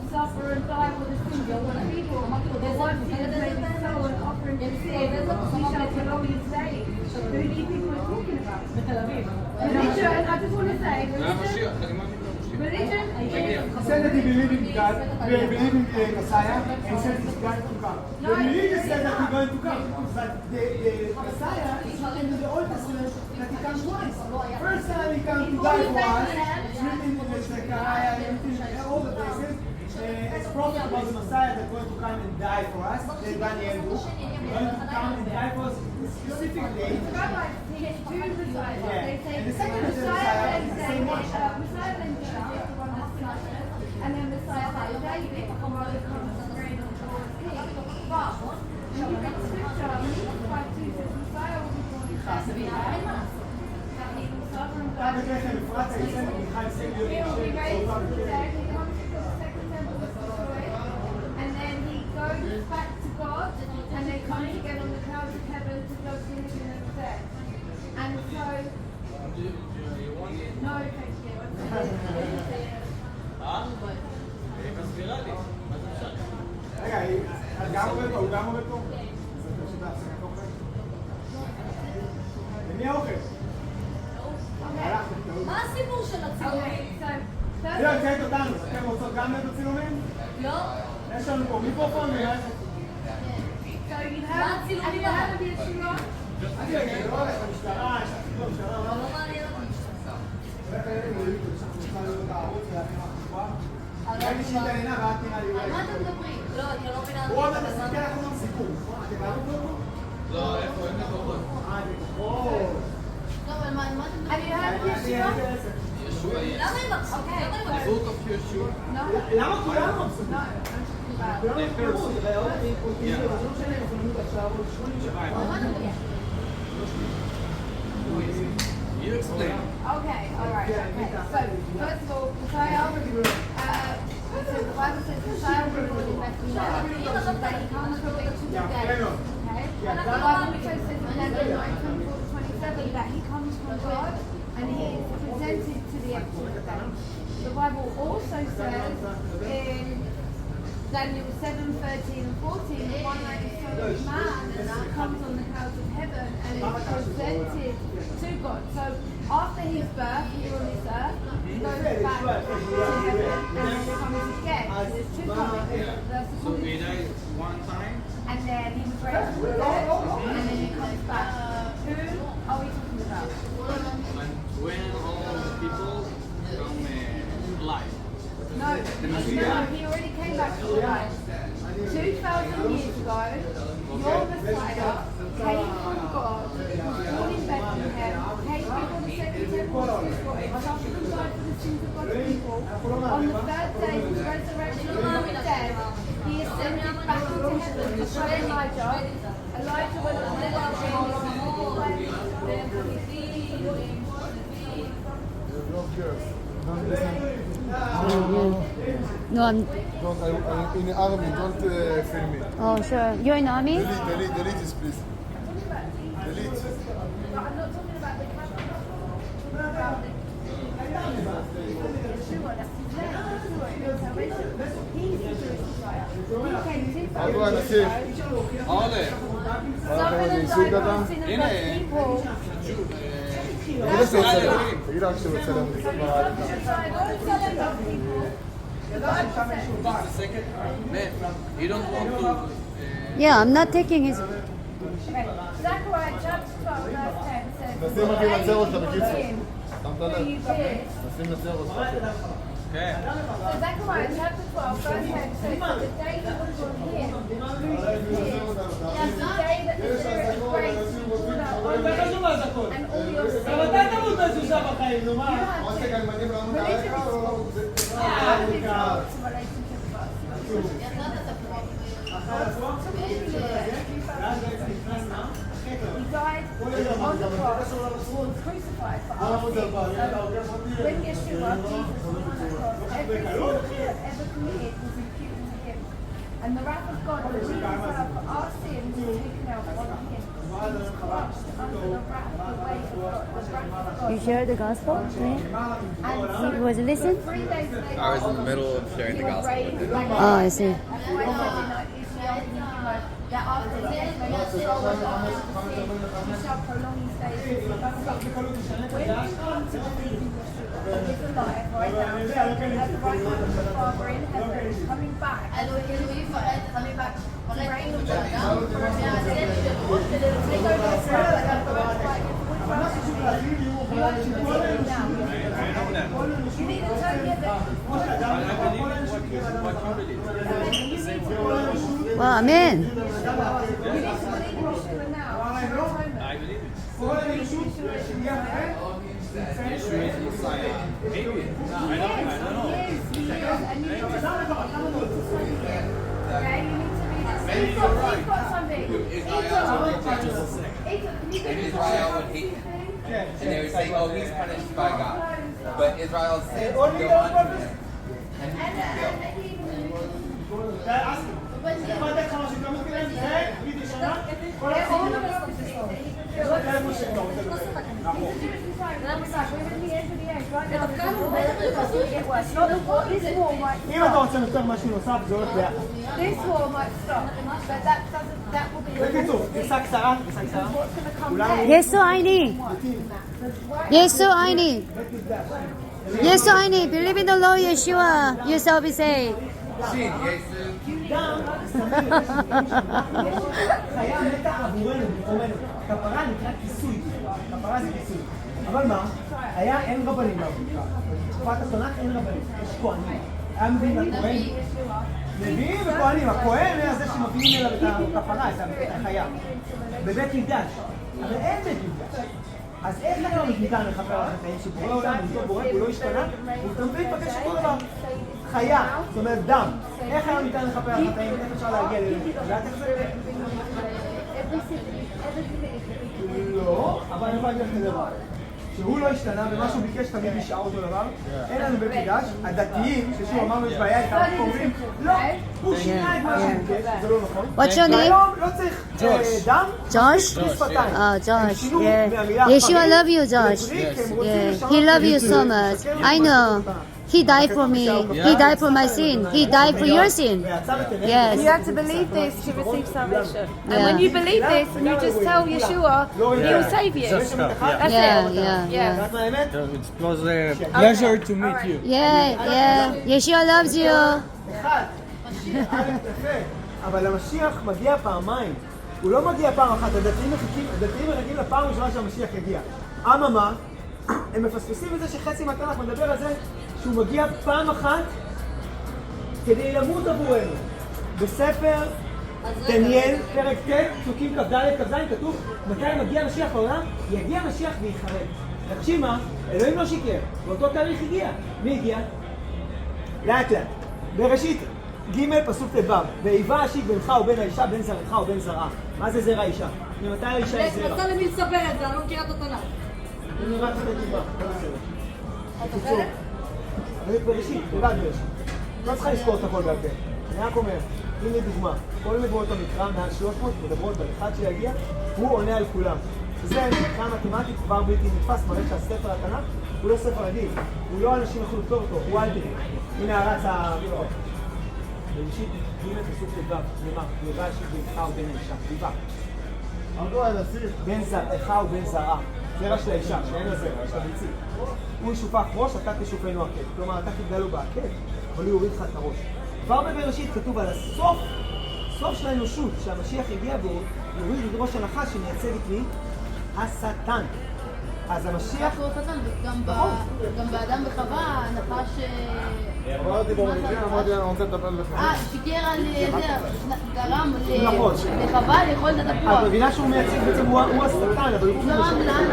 suffer and die for the sins of the people. There's one thing that they soul and offering to sin. We shall belong in saved. Who do you think we're talking about? Tel-aviv. Religion, I just want to say, religion He said that he believed in God, he believed in Messiah, and he said he's going to come. The religion said that he's going to come, but the Messiah is written in the Old Testament that he comes twice. First time he comes to die for us, it's written in the Zechariah, in all the places. It's prophet about the Messiah that's going to come and die for us, the Daniel book. Going to come and die for us specifically. Rabbis teach two Messiahs. They say And the second Messiah is the same one. Messiah ben David, the one that's not, and then Messiah by David, the one that comes to reign on the throne of king. But when you read scripture, Messiah 2 says Messiah will be born in Bethlehem, that he will suffer and die. He will be raised from the dead. He comes to the second temple is destroyed, and then he goes back to God, and they come together on the clouds of heaven to go to him in the dead. And so, no, thank you. רגע, את גם עובד פה? הוא גם עובד פה? זה פשוט להפסקת אוכל? למי האוכל? מה הסיפור של הצילומים? זהו, תראית אותנו. אתם רוצות גם להיות בצילומים? לא. יש לנו פה מיקרופון ונראה. מה הצילומים האלה? אני רגע, לא הולך למשטרה, יש לך משטרה, לא מעניין אותי. ראיתי שהיא תעניינה ואת נראה לי על מה אתם מדברים? לא, אני לא מבינה. הוא עוד מסתכל לך גם סיפור. אתם ראיתם אותו? לא, איפה? אין לקוחות. לקוחות. לא, אבל מה אתם מדברים? Have you heard of Yeshua? ישוע יש. למה הם מבסוטים? למה הם The מבסוטים? book of Yeshua. למה כולם מבסוטים? כולם מבסוטים. You explain. Okay, alright, okay. So, first of all, Messiah, so the Bible says Messiah will be born in Bethlehem, that he comes from the dead, okay? And the Bible also says in Daniel 9:24-27 that he comes from God and he is presented to the actual dead. The Bible also says in Daniel 7:13-14, the one that is son of man comes on the clouds of heaven and is presented to God. So after his birth here on this earth, he goes back to heaven and then comes again. So there's two comings. So he died one time. And then he was raised from the dead and then he comes back. Who are we talking about? When all the people come alive. No, he already came back to life. 2,000 years ago, your Messiah came from God, was born in Bethlehem, came before the second temple was destroyed, suffered and died for the sins of God's people. On the third day, he was resurrected from the dead. He ascended back into heaven to show Elijah. Elijah went on the No, I'm. In army, don't film me. Oh, sure. You're in army? Delete this, please. Delete. But I'm not talking about the capital. I'm talking about Yeshua, that's his name. Yeshua, in salvation. He's the Jewish Messiah. He came to How do I understand? עולה. suffered and died for the sin of הנה. God's people. תגיד לה שהוא רוצה לנו. תגיד לה שהוא רוצה לנו. Just a second. Man, you don't want to... Yeah, I'm not taking his. Zechariah chapter 12 verse 10 says, נשים אותי לנצר אותך בקיצור. שמת who לב? you pierced. נשים לנצר אותך. כן. So Zechariah chapter 12 verse 10 says, the day he was born here, who you pierced, is the day that the Spirit of grace was poured out on you, and all your sins. You have עוד to. רגע, מגיעים לעמוד Religion הרקע או... is in relation to the gospel. He died on the cross, crucified for our sins. When Yeshua, Jesus, was on the cross, every sin he had ever committed was imputed to him. And the wrath of God, that Jesus had for our sins, was taken out on him. You share the gospel? Yeah. He was listen? 3 days later, I was in the middle of sharing the gospel with him. Oh, I see. that after this, when your soul was offered to sin, you shall prolong his days. When you come to believe in Yeshua, live a life right now, at the right hand of the Father in heaven, coming back. אלוהים פרד, coming back. To reign with מהצל שלו, take over the world and go and fight with you need to turn the Well, amen. You need to believe in Yeshua now. I believe it. Yeshua is Messiah. Maybe. I don't know. Yes, he is. And you need to start okay, you need to read it. He's got something. Israel would hate him. And they would say, oh, he's punished by God. But Israel's sins would go on to him. אם אתה רוצה לפתוח משהו נוסף, זה הולך ביחד. This war might stop, but that will be בקיצור, גרסה קצרה, what's going to come next. 예수 아이니. 예수 아이니. 예수 아이니. Believe in the Lord Yeshua. You shall be saved. Shin, Jesus. חיה מתה עבורנו, במקומנו. כפרה נקרא כיסוי. כפרה זה כיסוי. אבל מה? אין רבנים בעבודה. בתקופת התנ"ך אין רבנים. יש כהנים. היה מביאים לכהן. נביאים וכהנים. הכהן היה זה שמביאים אליו את הכפרה, את החיה. בבית מקדש. אבל אין בית מקדש. אז איך היום ניתן לכפר על החטאים שבורא עולם, הוא לא השתנה, הוא תמיד פגש אותו דבר. חיה, זאת אומרת דם. איך היום ניתן לכפר על החטאים? איך אפשר להגיע לזה? יודעת איך זה? לא, אבל אני יכול להגיד לך את הדבר. שהוא לא השתנה ומה שהוא ביקש תמיד נשאר אותו דבר. אין לנו בית מקדש. הדתיים, ששוב אמרנו יש בעיה איתם, אומרים לא, הוא שינה את מה שהוא ביקש, זה לא נכון. What's your name? והיום לא צריך דם, Josh? שפתיים. Josh. Yeah. Yeshua love you, Josh. Yeah. He love you so much. I know. He died for me. He died for my sin. He died for your sin. Yes. You have to believe this to receive salvation. And Yeah. when you believe this and you just tell Yeshua, he will save you. That's Yeah. יודעת מה האמת? It was a pleasure to meet you. Yeah. Yeshua loves you. אחד, יפה, אבל המשיח מגיע פעמיים. הוא לא מגיע פעם אחת, הדתיים מחכים לפעם ראשונה שהמשיח יגיע. אממה, הם מפספסים את זה שחצי מהתנ"ך מדבר על זה שהוא מגיע פעם אחת כדי למות עבורנו. בספר דניאל, פרק ט', פסוקים כ"ד כ"ז, כתוב מתי מגיע משיח לעולם? יגיע משיח ויחרב. תקשיב מה, אלוהים לא שיקר, באותו תאריך הגיע. מי הגיע? לאט לאט. בראשית ג' פסוק ט"ו, ואיבה אשיק בינך ובין האישה, בין זרעך ובין זרעה. מה זה זרע אישה? ממתי האישה היא זרע? רצה למי לספר את זה, אני לא מכירה את התנ"ך. אני רק את התיבה, לא בסדר. בקיצור, אני בראשית, לבד בראשית. לא צריכה לזכור את הכל בעל פה. אני רק אומר, הנה דוגמה, כל נבואות המקרא מעל 300 מדברות על אחד שיגיע, הוא עונה על כולם. זה מבחינה מתמטית כבר בלתי נתפס, מראה שהספר התנ"ך הוא לא ספר רגיל. הוא לא אנשים יכולו לכתוב אותו, הוא אלתרי. הנה הרץ הבירות. בראשית ג' פסוק ט"ו, נאמר, ואיבה אשיק בינך ובין האישה, איבה. בן זרעך ובן זרעה. זרע של האישה, שאין לה זרע, יש לה ביצית. הוא ישופח ראש, אתה תשופנו עקב. כלומר, אתה תגדל לו בעקב, אבל הוא יוריד לך את הראש. כבר בבראשית כתוב על הסוף, סוף של האנושות, שהמשיח יגיע בו, יוריד את ראש הנחש שמייצג את מי? השטן. אז המשיח... גם באדם וחווה, הנחש... אמרתי בו, אמרתי, אני רוצה לטפל לך. שיקר על זה, גרם נכון. לחווה לאכול את התפוח. את מבינה שהוא מייצג בעצם, הוא השטן, אבל הוא... גרם לאן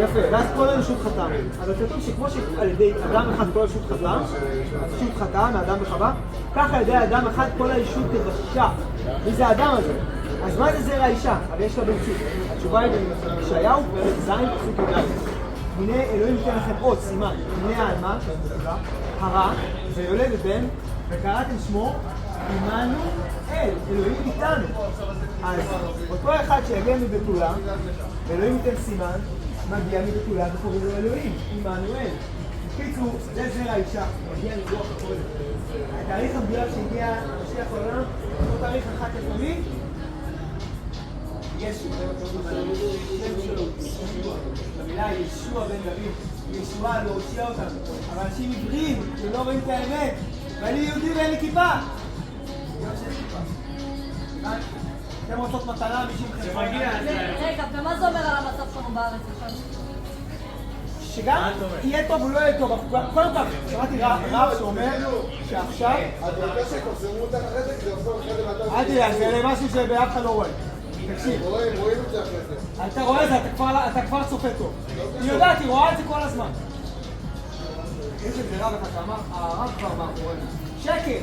יפה, ואז כל האנושות חטא. אבל כתוב שכמו שעל ידי אדם אחד כל האנושות חטא, האנושות חטא מאדם וחווה, ככה על ידי אדם אחד כל האנושות תבשה. מי זה האדם הזה? אז מה זה זרע האישה? הרי יש לה ביצית. התשובה היא בישעיהו, פרק ז', פסוק י"ד. הנה אלוהים ייתן לכם עוד סימן, הנה האלמה, הרע, ויולדת בן, וקראתם שמו עמנו אל, אלוהים איתנו. אז אותו אחד שיגיע מבתולה, אלוהים ייתן סימן, מגיע מבתולה וקוראים לו אלוהים, עמנואל. בקיצור, זה זרע האישה, מגיע לרוח הכל. התאריך המדויק שהגיע המשיח לעולם, אותו תאריך אחת לפעמים, ישו, שם שלו, במילה ישוע בן דוד, ישועה לא הושיע אותנו, אבל אנשים עיוורים שלא רואים את האמת, ואני יהודי ואין לי כיפה. אתם רוצות מתנה מישהו מכם? רגע, ומה זה אומר על המצב שלנו בארץ עכשיו? שגם יהיה טוב או לא יהיה טוב, קודם כל, שמעתי רב שאומר שעכשיו... אתה יודע שפרסמו אותך אחרי זה, כי זה עושה אחרי זה ואתה... אל תדאג, זה משהו שאף אחד לא רואה. תקשיב. רואים את זה אחרי זה. אתה רואה את זה, אתה כבר צופה טוב. היא יודעת, היא רואה את זה כל הזמן. יש איזה רב אחד שאמר, הרב כבר מאחורי. שקר!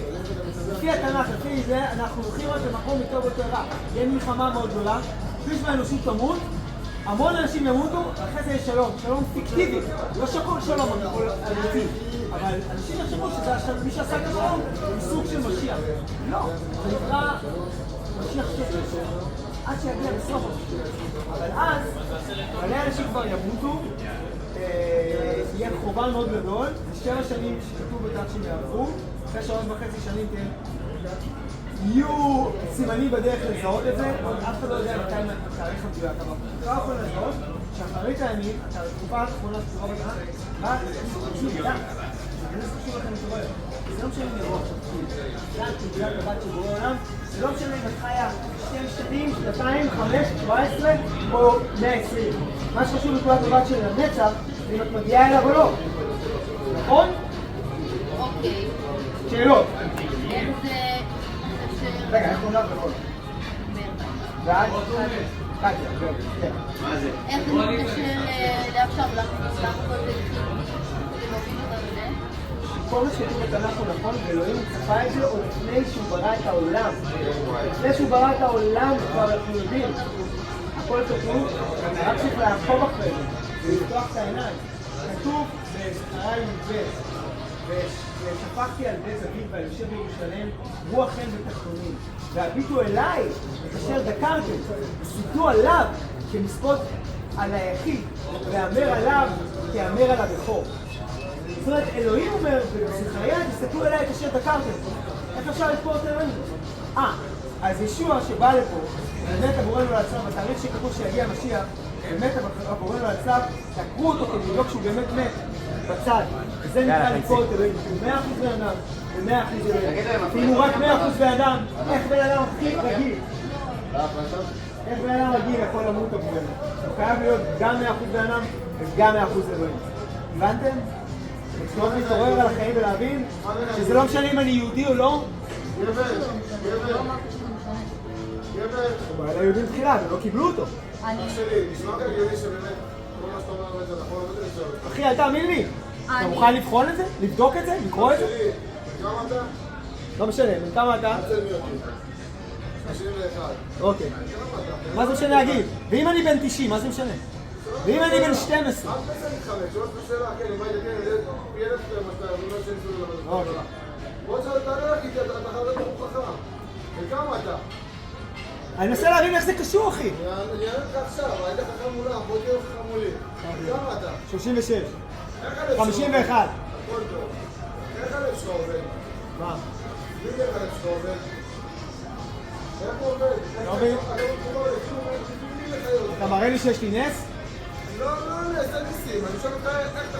לפי התנ"ך, לפי זה, אנחנו הולכים רק למקום יותר ויותר רע. יהיה מלחמה מאוד גדולה, שליש מהאנושים תמות, המון אנשים ימותו, ואחרי זה יש שלום, שלום פיקטיבי. לא שכל שלום אמיתי, אבל אנשים יחשבו שזה מי שעשה את השלום, הוא סוג של משיח. לא, זה נקרא משיח שקר. עד שיגיע בסוף. אבל אז, מלא אנשים כבר ימותו, יהיה חורבן מאוד גדול, זה 7 שנים שכתוב בתת שהם יעברו, אחרי 3.5 שנים יהיו סימנים בדרך לזהות את זה, אבל אף אחד לא יודע מתי התאריך המדויק, אבל כבר יכול לזהות שאחרית הימים, התקופה האחרונה שתורה בתנ"ך, רק תקשיב, ידע, זה קשור לכם לתורה, זה לא משנה אם יבוא עכשיו תקשיב, זה התגויית הבת שבורא עולם, זה לא משנה אם את חיה 2 שנים, 2, 5, 17 או 120. מה שחשוב בתגויית הבת של הנצח, זה אם את מגיעה אליו או לא. נכון? אוקיי. שאלות. איך זה... רגע, איך עונה בכל? ואת? קטיה, כן. מה זה? איך זה מתקשר לעכשיו? למה כל זה להוביל אותנו לזה? כל מה שכתוב בתנ"ך הוא נכון, ואלוהים צפה את זה עוד לפני שהוא ברא את העולם. לפני שהוא ברא את העולם כבר אנחנו יודעים. הכל כתוב, רק צריך לעקוב אחרי זה, ולפתוח את העיניים. כתוב בזכריה י"ב, ושפכתי על בית דוד והיושב בירושלים רוח חן ותחתונים, והביטו אליי את אשר דקרתם, וסיתו עליו כמספוד על היחיד, ואמר עליו כאמר על הבכור. זאת אומרת, אלוהים אומר בזכריה, תסתכלו אליי את אשר דקרתם. איך אפשר לספור את אלוהים? אז ישוע שבא לפה, באמת עבורנו לעצמם, בתאריך שכתוב שיגיע המשיח, באמת עבורנו לעצמם, תקרו אותו כדי לבדוק שהוא באמת מת בצד. וזה נקרא לספור את אלוהים, שהוא 100% בן אדם ו100% אלוהים. אם הוא רק 100% בן אדם, איך בן אדם הכי רגיל? איך בן אדם רגיל יכול למות עבורנו? הוא חייב להיות גם 100% בן אדם וגם 100% אלוהים. הבנתם? צריך להתעורר על החיים ולהבין שזה לא משנה אם אני יהודי או לא. אבל היהודים תחילה, הם לא קיבלו אותו. נשמע כאן הגיוני שבאמת, כל מה שאתה אומר זה נכון, לא תנסה אותך. אחי, אל תאמין לי. אתה מוכן לבחון את זה? לבדוק את זה? לקרוא את זה? כמה אתה? לא משנה, כמה אתה? אצל מי אותי? 91. אוקיי. מה זה משנה להגיד? ואם אני בן 90, מה זה משנה? ואם אני בן 12? אל תנסה להתחלק, שואל אותך שאלה, כן, אם היית כן, זה פי 1,000 מה שאתה אומר שאין סביב לבדוק. אוקיי. בוא תענה לך, כי אתה חייב ברוך חכם. וכמה אתה? אני מנסה להבין איך זה קשור, אחי. אני אענה לך עכשיו, היית חכם מולם, בוא תהיה חכם מולי. כמה אתה? 36. איך הלב שלך? 51. הכל טוב. איך הלב שלך עובד? מה? מי זה הלב שלך עובד? איך הוא עובד? לא מבין. אתה מראה לי שיש לי נס? לא, זה ניסים. אני שואל אותך איך אתה